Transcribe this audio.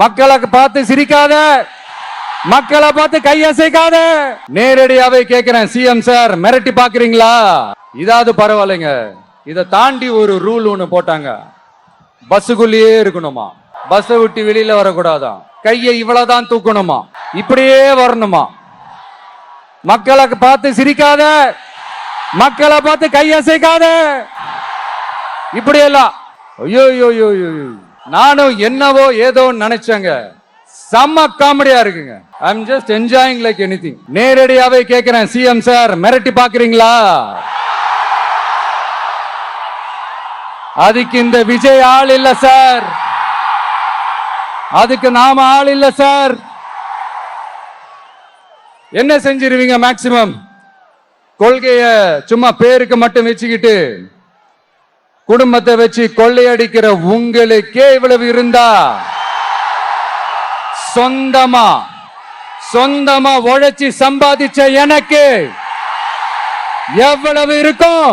மக்களை பார்த்து சிரிக்காத, மக்களை பார்த்து கையசைக்காத. நேரடியாவே கேக்குறேன், சிஎம் சார் மிரட்டி பாக்குறீங்களா? இதாவது பரவாயில்லைங்க. இதை தாண்டி ஒரு ரூல் ஒண்ணு போட்டாங்க, பஸ்ஸுக்குள்ளேயே இருக்கணுமா, பஸ் விட்டு வெளியில வரக்கூடாதான், கையை இவ்வளவுதான் தூக்கணுமா, இப்படியே வரணுமா. மக்களை பார்த்து சிரிக்காத, மக்களை பார்த்து கையசைக்காத, இப்படியெல்லாம். ஐயோ, நானும் என்னவோ ஏதோ நினைச்சேங்க. செம்ம காமெடியா இருக்குங்க. I am just enjoying like anything. நேரடியாவே கேக்குறேன், சிஎம் சார் மிரட்டி பாக்குறீங்களா? அதுக்கு இந்த விஜய் ஆள் இல்ல சார், அதுக்கு நாம ஆள் இல்ல சார். என்ன செஞ்சிருவீங்க? மேக்சிமம் கொள்கைய சும்மா பேருக்கு மட்டும் வச்சுக்கிட்டு குடும்பத்தை வச்சு கொள்ளையடிக்கிற உங்களுக்கே இவ்வளவு இருந்தா, சொந்தமா உழைச்சி சம்பாதிச்ச எனக்கு எவ்வளவு இருக்கும்?